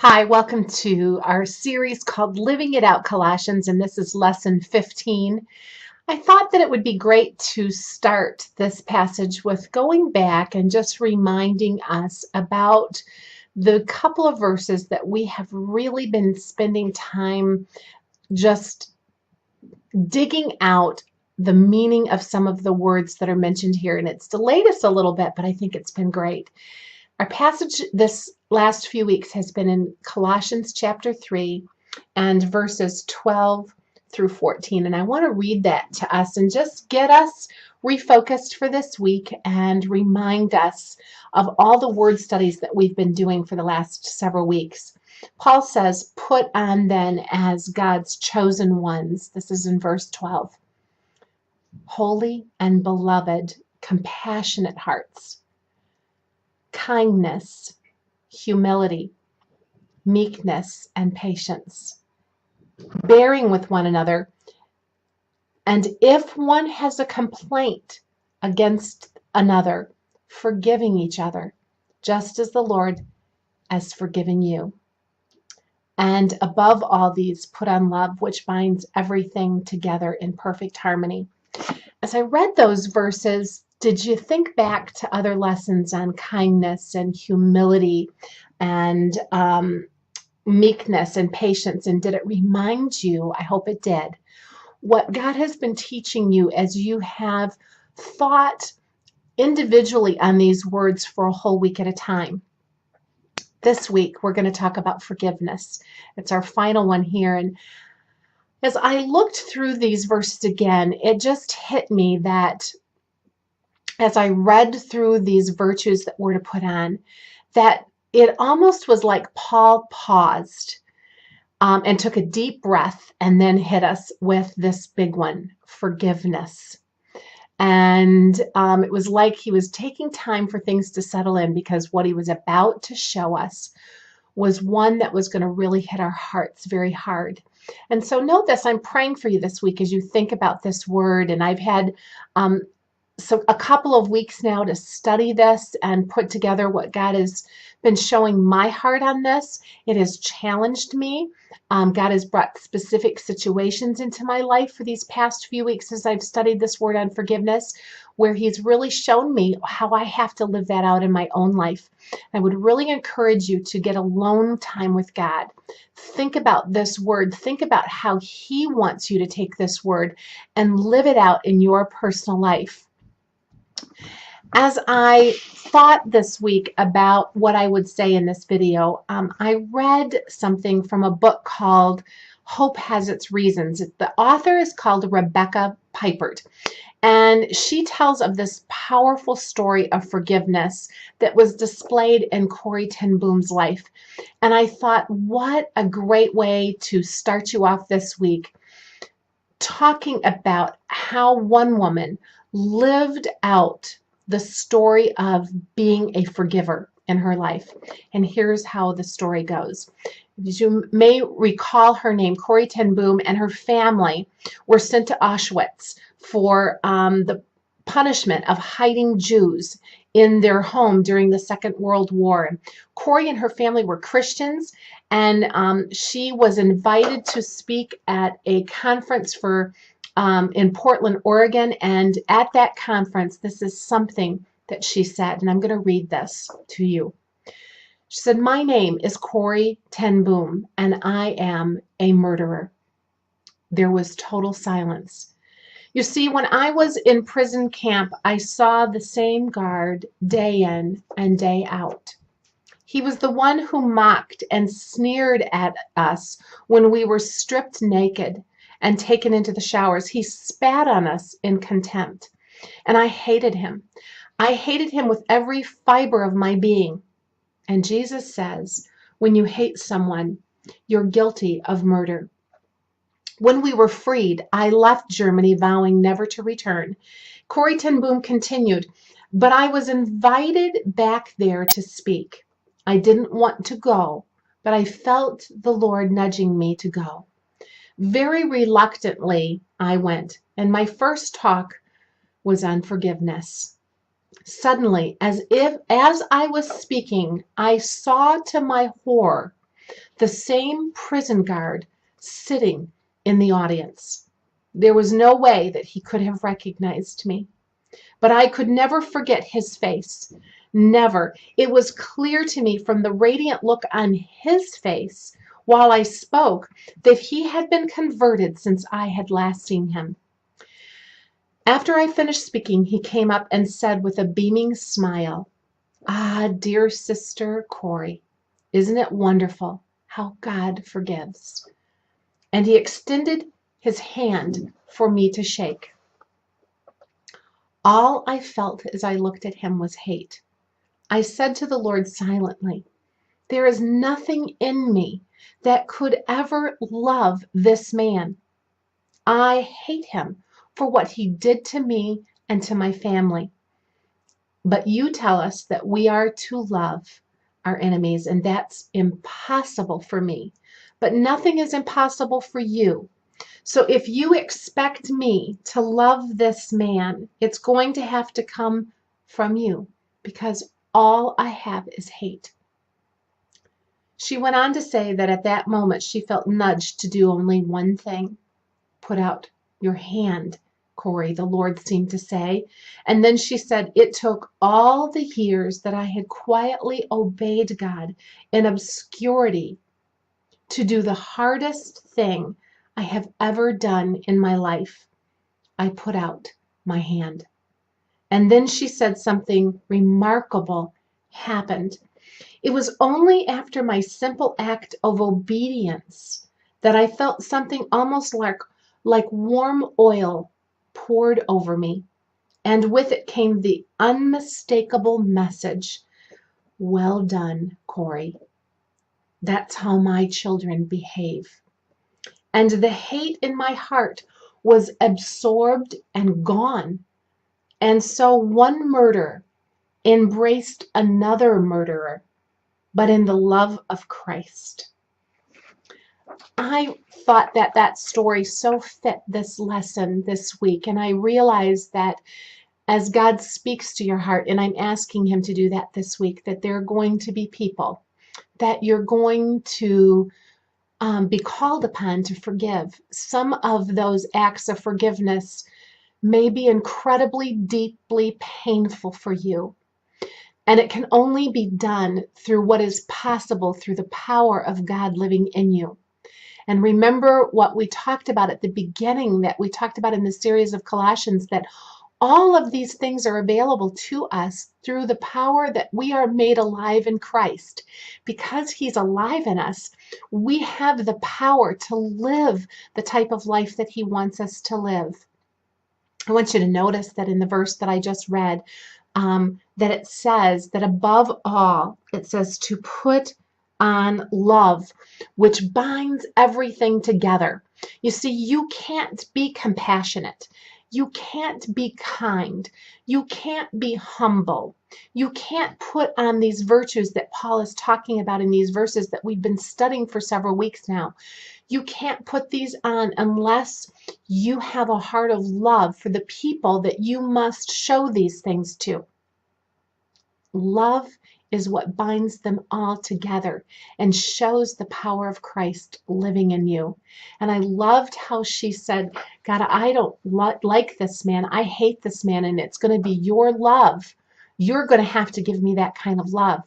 Hi, welcome to our series called Living It Out Colossians, and this is lesson 15. I thought that it would be great to start this passage with going back and just reminding us about the couple of verses that we have really been spending time just digging out the meaning of some of the words that are mentioned here. And it's delayed us a little bit, but I think it's been great. Our passage this last few weeks has been in Colossians chapter 3 and verses 12 through 14. And I want to read that to us and just get us refocused for this week and remind us of all the word studies that we've been doing for the last several weeks. Paul says, "Put on then as God's chosen ones." This is in verse 12. "Holy and beloved, compassionate hearts, kindness, humility, meekness, and patience, bearing with one another, and if one has a complaint against another, forgiving each other, just as the Lord has forgiven you. And above all these, put on love, which binds everything together in perfect harmony." As I read those verses, did you think back to other lessons on kindness and humility and meekness and patience? And did it remind you, I hope it did, what God has been teaching you as you have thought individually on these words for a whole week at a time? This week, we're going to talk about forgiveness. It's our final one here. And as I looked through these verses again, it just hit me that as I read through these virtues that we're to put on, that it almost was like Paul paused and took a deep breath and then hit us with this big one, forgiveness. And it was like he was taking time for things to settle in, because what he was about to show us was one that was going to really hit our hearts very hard. And so know this, I'm praying for you this week as you think about this word. And I've had a couple of weeks now to study this and put together what God has been showing my heart on this. It has challenged me. God has brought specific situations into my life for these past few weeks as I've studied this word on forgiveness, where he's really shown me how I have to live that out in my own life. I would really encourage you to get alone time with God. Think about this word. Think about how he wants you to take this word and live it out in your personal life. As I thought this week about what I would say in this video, I read something from a book called Hope Has Its Reasons. The author is called Rebecca Pipert, and she tells of this powerful story of forgiveness that was displayed in Corrie ten Boom's life. And I thought, what a great way to start you off this week, talking about how one woman lived out the story of being a forgiver in her life. And here's how the story goes. As you may recall, her name, Corrie ten Boom, and her family were sent to Auschwitz for the punishment of hiding Jews in their home during the Second World War. Corrie and her family were Christians, and she was invited to speak at a conference in Portland, Oregon. And at that conference, this is something that she said, and I'm going to read this to you. She said, "My name is Corrie ten Boom, and I am a murderer." There was total silence. "You see, when I was in prison camp, I saw the same guard day in and day out. He was the one who mocked and sneered at us when we were stripped naked and taken into the showers. He spat on us in contempt, and I hated him. I hated him with every fiber of my being. And Jesus says, when you hate someone, you're guilty of murder. When we were freed, I left Germany vowing never to return." Corrie ten Boom continued, "But I was invited back there to speak. I didn't want to go, but I felt the Lord nudging me to go. Very reluctantly, I went, and my first talk was on forgiveness. Suddenly, as I was speaking, I saw to my horror the same prison guard sitting in the audience. There was no way that he could have recognized me, but I could never forget his face. Never. It was clear to me from the radiant look on his face while I spoke that he had been converted since I had last seen him. After I finished speaking, he came up and said with a beaming smile, "Ah, dear Sister Corey, isn't it wonderful how God forgives?" And he extended his hand for me to shake. All I felt as I looked at him was hate. I said to the Lord silently, "There is nothing in me that could ever love this man. I hate him for what he did to me and to my family. But you tell us that we are to love our enemies, and that's impossible for me. But nothing is impossible for you. So if you expect me to love this man, it's going to have to come from you, because all I have is hate." She went on to say that at that moment she felt nudged to do only one thing. "Put out your hand, Corey," the Lord seemed to say. And then she said, "It took all the years that I had quietly obeyed God in obscurity to do the hardest thing I have ever done in my life. I put out my hand." And then she said something remarkable happened. It was only after my simple act of obedience that I felt something almost like warm oil poured over me. And with it came the unmistakable message, "Well done, Corey. That's how my children behave." And the hate in my heart was absorbed and gone. And so one murder embraced another murderer, but in the love of Christ. I thought that that story so fit this lesson this week, and I realized that as God speaks to your heart, and I'm asking him to do that this week, that there are going to be people that you're going to be called upon to forgive. Some of those acts of forgiveness may be incredibly, deeply painful for you. And it can only be done through what is possible through the power of God living in you. And remember what we talked about at the beginning, that we talked about in the series of Colossians, that all of these things are available to us through the power that we are made alive in Christ. Because he's alive in us, we have the power to live the type of life that he wants us to live. I want you to notice that in the verse that I just read, that it says that above all, it says to put on love, which binds everything together. You see, you can't be compassionate. You can't be kind. You can't be humble. You can't put on these virtues that Paul is talking about in these verses that we've been studying for several weeks now. You can't put these on unless you have a heart of love for the people that you must show these things to. Love is what binds them all together and shows the power of Christ living in you. And I loved how she said, "God, I don't like this man. I hate this man, and it's going to be your love. You're going to have to give me that kind of love."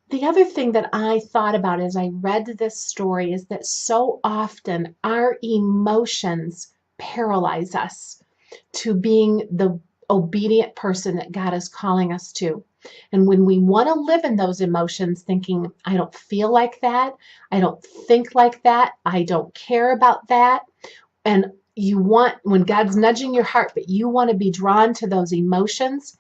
The other thing that I thought about as I read this story is that so often our emotions paralyze us to being the obedient person that God is calling us to. And when we want to live in those emotions thinking, "I don't feel like that, I don't think like that, I don't care about that," and you want, when God's nudging your heart, but you want to be drawn to those emotions,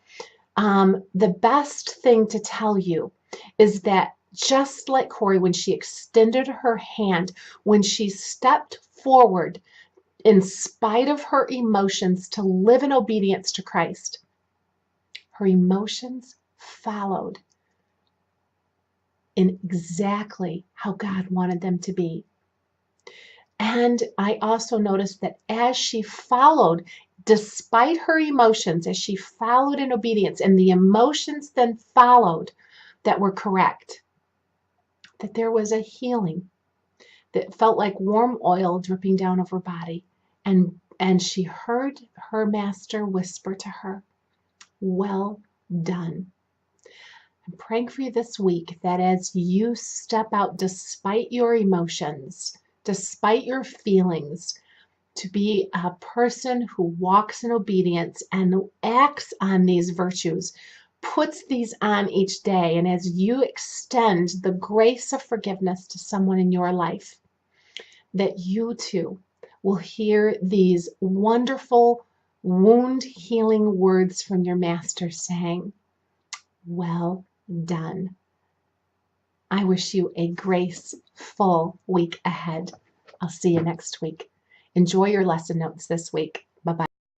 the best thing to tell you is that just like Corey, when she extended her hand, when she stepped forward in spite of her emotions to live in obedience to Christ, her emotions followed in exactly how God wanted them to be. And I also noticed that as she followed, despite her emotions, as she followed in obedience, and the emotions then followed that were correct, that there was a healing that felt like warm oil dripping down of her body. And she heard her master whisper to her, "Well done." I'm praying for you this week that as you step out despite your emotions, despite your feelings, to be a person who walks in obedience and acts on these virtues, puts these on each day, and as you extend the grace of forgiveness to someone in your life, that you too will hear these wonderful wound healing words from your master saying, "Well done." I wish you a graceful week ahead. I'll see you next week. Enjoy your lesson notes this week.